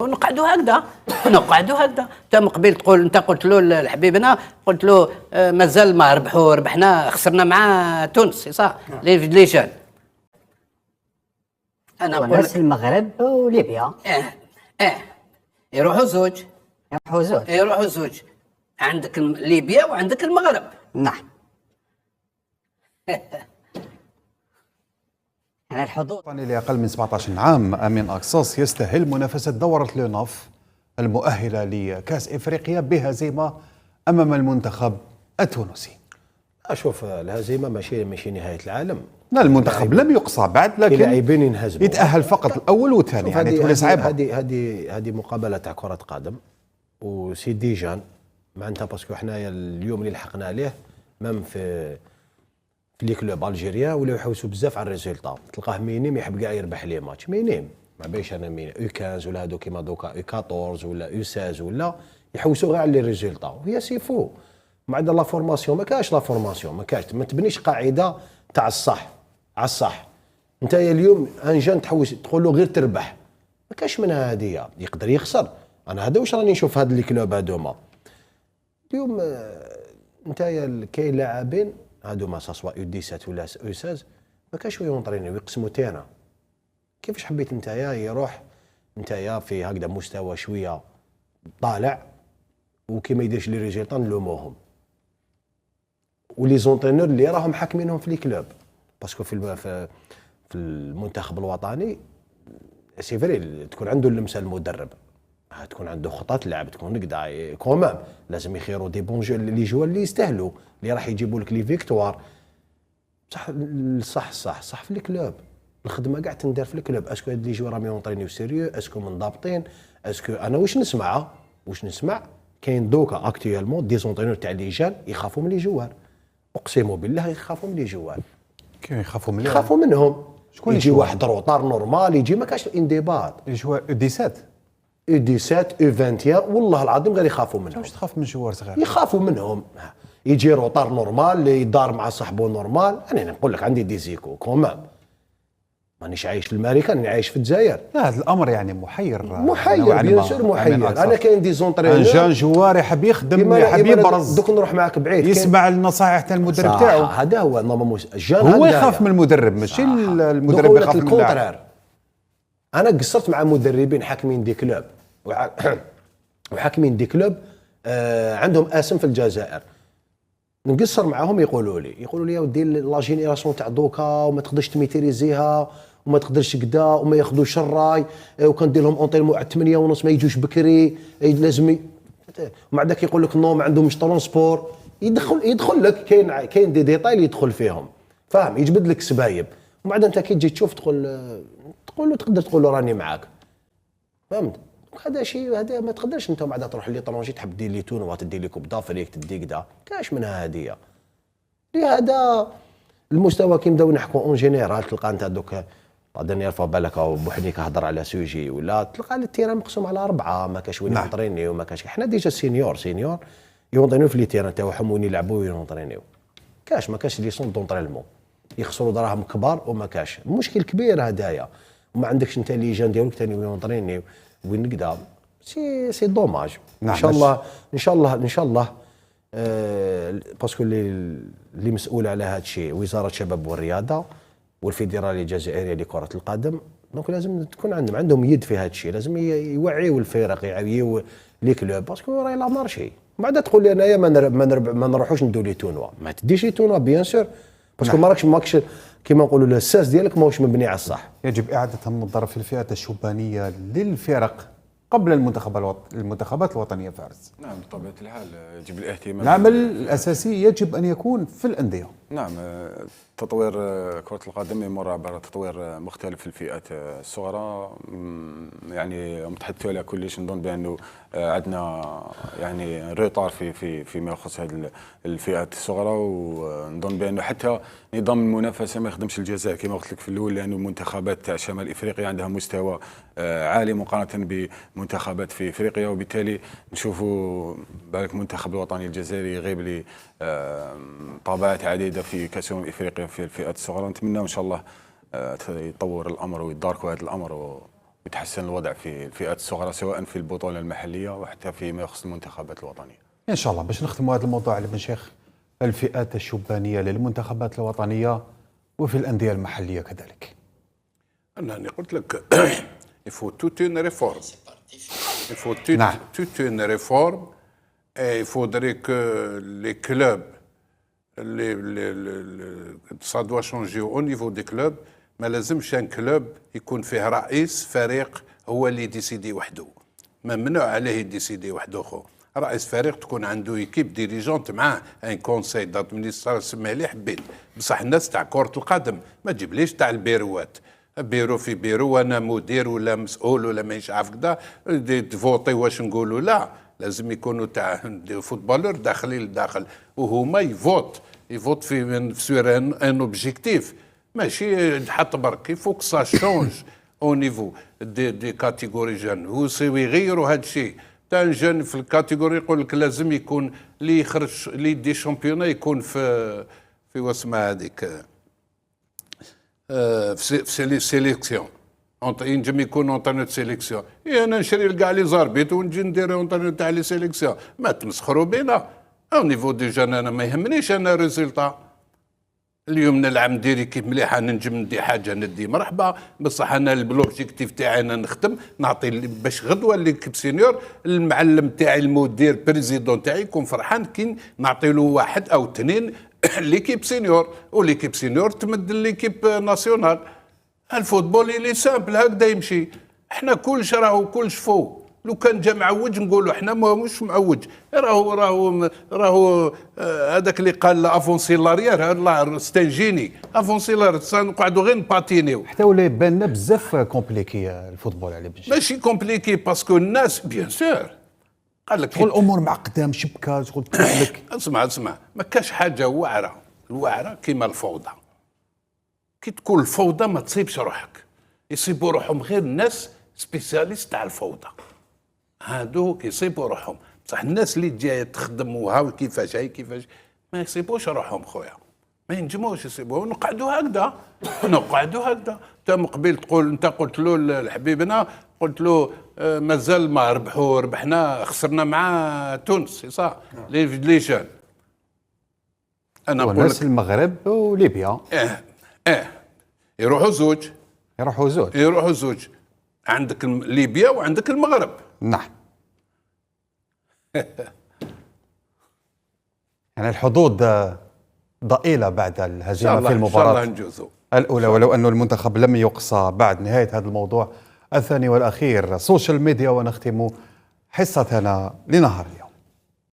ونقعدوا هكذا انت من قبيل تقول انت قلت له لحبيبنا قلت له مازال ما ربحوا ربحنا خسرنا مع تونس صح لي جون انا نقول المغرب وليبيا يروحوا زوج عندك ليبيا وعندك المغرب. نعم. يعني الحضور الوطني لأقل من 17 عام أمين أقصاص يستهل منافسة دورة لونوف المؤهلة لكأس إفريقيا بهزيمة أمام المنتخب التونسي. أشوف الهزيمة ماشي نهاية العالم. لا المنتخب لم يقصى بعد لكن لاعبين ينهزموا يتأهل فقط الأول والثاني يعني تولي صعيبة. هذه مقابلة تاع كرة قدم وسي ديجان معناتها باسكو حنايا اليوم اللي لحقنا عليه مام في لي كلوب الجيريا ولاو يحوسوا بزاف على الريزولطا. تلقاه مينيم يحب كاع يربح لي ماتش مينيم ما بيش انا مين او 15 ولا هادو كيما دوكا او 14 ولا او 16 ولا يحوسوا غير على لي ريزولطا وهي سيفو. ما عندنا لا فورماسيون ما كاش لا فورماسيون ما تبنيش قاعده تاع الصح على الصح. انت اليوم انجان تحوس تقول له غير تربح ما كاش منها هذه يقدر يخسر. انا هذا واش راني نشوف هاد لي كلوب هادوما اليوم انت كاين لاعبين هادوما ساسوا يو 17 ولا يو 16 ما كاش يونطرينيو يقسموا تيران. كيفاش حبيت نتايا يروح نتايا في هكذا مستوى شويه طالع وكي ما يديرش لي ريزولطا نلوموهم ولي زونطرينور اللي راهم حاكمينهم في لي كلوب باسكو في المنتخب الوطني سي فري تكون عنده اللمسه المدرب تكون عنده خطط لعب تكون كدا كومام لازم يخيروا دي بون جو لي جوار اللي يستاهلوا اللي راح يجيبوا لك لي فيكتوار صح في الكلوب الخدمه كاع تندار في الكلوب. اسكو هاد لي جوار راهم يونطرينيو سيريو اسكو منضبطين اسكو انا واش نسمع كاين دوكا اكتيالمون دي زونطرينور تاع لي جان يخافوا من لي جوار اقسم بالله يخافوا من لي جوار. كيف يخافوا منهم شكون يجي واحد روطار نورمال يجي ما كاش انديباط الجوار 17 U 17 U 21 والله العظيم غير يخافوا منهم. واش تخاف من جوار صغير؟ يخافوا منهم يجي روطار نورمال يدار مع صاحبه نورمال. انا نقول لك عندي دي زيكو كومام مانيش عايش في الامريكان انا عايش في الجزائر. لا هذا الامر يعني محير بيان سور محير. انا كاين دي زونطرينور انجان جوار يحب يخدم يحب يبرز دوك نروح معاك بعيد يسمع النصائح تاع المدرب تاعو. هذا هو نورمالمون هو يخاف من المدرب ماشي المدرب يخاف من اللاعب. انا قصرت مع مدربين حاكمين دي كلوب وحاكمين دي كلوب عندهم اسم في الجزائر نقصر معاهم يقولوا لي يا ودي لا جينيراسيون تاع دوكا وما تقدرش تميتريزيها وما تقدرش كدا وما ياخذوش الراي وكندير لهم اونطيلمون على 8:30 ما يجوش بكري لازم ومع ذاك يقول لك نو ما عندهمش ترونسبور يدخل لك كاين دي ديتاي اللي يدخل فيهم فاهم يجبد لك سبايب ومع انت كي تجي تشوف تقول له تقدر تقول له راني معاك فهمت. هذا شيء هذا ما تقدرش انت بعدا تروح ليطرونجي تحب دير لي تونوا تدير لي كوب دافريك تدي كدا كاش منها هديه. لهذا المستوى كي نبداو نحكوا اون جينيرال تلقى انت دوك بعدين يرفع بالك بوحديك هضر على سوجي ولا تلقى التيران مقسوم على 4 ما كاش وين يونطرينيو ما كاش. حنا ديجا سينيور يونطرينيو في لي تيران تاعهم وين يلعبوا ويونطرينيو ما كاش لي سون دونطرينمون يخسروا دراهم كبار وما كاش. المشكل كبير هدايا وما عندكش انت ليجان ديالك ثاني يونطرينيو وين نقدر سي دوماج. نعم ان شاء الله باسكو اللي مسؤول على هذا الشيء وزاره الشباب والرياضه والفيدراليه الجزائريه لكره القدم دونك لازم تكون عندهم يد في هذا الشيء. لازم يوعيوا الفرق يوعيوا لي كلوب باسكو راهي لا مارشي. بعد تقول لي انايا ما نروحوش ندو لي تونوا ما تديش لي تونوا بيان سور باسكو ماكش كيما نقولوا الاساس ديالك ماهوش مبني على الصح. يجب اعاده النظر في الفئات الشبانيه للفرق قبل المنتخبات الوطنيه فارس. نعم بطبيعه الحال يجب الاهتمام. العمل الاساسي يجب ان يكون في الانديه. نعم تطوير كره القدم يمر عبر تطوير مختلف في الفئات الصغرى يعني متحدثوا على كلش نظن بانه عندنا يعني روطار فيما يخص هذه الفئات الصغرى ونظن بانه حتى نظام المنافسه ما يخدمش الجزائر كما قلت لك في الاول لانه المنتخبات تاع شمال افريقيا عندها مستوى عالي مقارنه بمنتخبات في افريقيا وبالتالي نشوفوا بالك المنتخب الوطني الجزائري يغيب لي طابعات عديده في كاس افريقيا في الفئات الصغرى. نتمنى ان شاء الله يتطور الامر ويداركوا هذا الامر يتحسن الوضع في الفئات الصغرى سواء في البطوله المحليه وحتى فيما يخص المنتخبات الوطنيه. ان شاء الله باش نختموا هذا الموضوع على بن شيخ، الفئات الشبانيه للمنتخبات الوطنيه وفي الانديه المحليه كذلك. أنا قلت لك il faut toute une réforme. Il faut toute une réforme et il faudrait que les clubs, ça doit changer au niveau des clubs. ما لازمش ان كلوب يكون فيه رئيس فريق هو اللي يديسيدي وحده، ممنوع عليه يديسيدي وحده. خو رئيس فريق تكون عنده ايكيب ديريجونت معاه ان كونساي دادمينستراسيون، سميه اللي حبيت، بصح الناس تاع كرة القدم ما تجيبليش تاع البيروات، بيرو في بيرو وانا مدير ولا مسؤول ولا مانيش عارف كذا تفوتي واش نقولوا. لا، لازم يكونوا تاع فوتبولر داخلين لداخل وهما يفوت في سور ان اوبجيكتيف، ماشي يتحط برك. يفوك سا شونج او نيفو دي كاتيجوري جون، هو يغيروا هذا الشيء. تاع جون في الكاتيجوري يقول لك لازم يكون اللي يخرج اللي يدي شامبيونا يكون في واسمها هذيك في سيليكسيون، ينجم يكون اونترنور سيليكسيون. انا نشري كاع لي زاربيت ونجي ندير اونترنور تاع لي سيليكسيون، ما تمسخروا بينا. او نيفو دي جون انا ما يهمنيش انا ريزولتا. اليوم نلعب ندير كيف مليحه، ننجم ندي حاجه ندي مرحبا، بصح انا البلوبجيكتيف تاعي انا نخدم نعطي باش غدوه ليكيب سينيور المعلم تاعي المدير بريزيدون تاعي يكون فرحان كي نعطي له واحد او اثنين ليكيب سينيور، وليكيب سينيور تمد ليكيب ناسيونال. الفوتبول اللي سامبل هكذا يمشي. احنا كلش كلش فوق. لو كان جا معوج نقولوا احنا مش معوج، راهو هذاك اللي قال افونسي لاريير الله ستنجيني افونسي لاريير نقعدوا غير نباتينيو. حتى ولا يبان لنا بزاف كومبليكي الفوتبول على بن شيخ. ماشي كومبليكي باسكو الناس بيان سور قال لك شغل الامور معقده شبكه شغل لك. اسمع ما كاش حاجه واعره، الواعره كيما الفوضى. كي تكون الفوضى ما تصيبش روحك، يصيبوا روحهم غير الناس سبيسياليست تاع الفوضى، هادو كيصيبوا روحهم. بصح الناس اللي جايه تخدم وهاو كيفاش ما يصيبوش روحهم خويا، ما ينجموش يصيبوه. نقعدوا هكذا انت من قبيل تقول انت قلت له لحبيبنا قلت له مازال ما ربحنا خسرنا مع تونس صح لي جون. انا نقول لك المغرب وليبيا يروحوا زوج عندك ليبيا وعندك المغرب. نعم. يعني الحظوظ ضئيلة بعد الهزيمة في المباراة الأولى، ولو أن المنتخب لم يقصى بعد نهاية هذا الموضوع الثاني والأخير. سوشيال ميديا، ونختم حصتنا لنهار اليوم.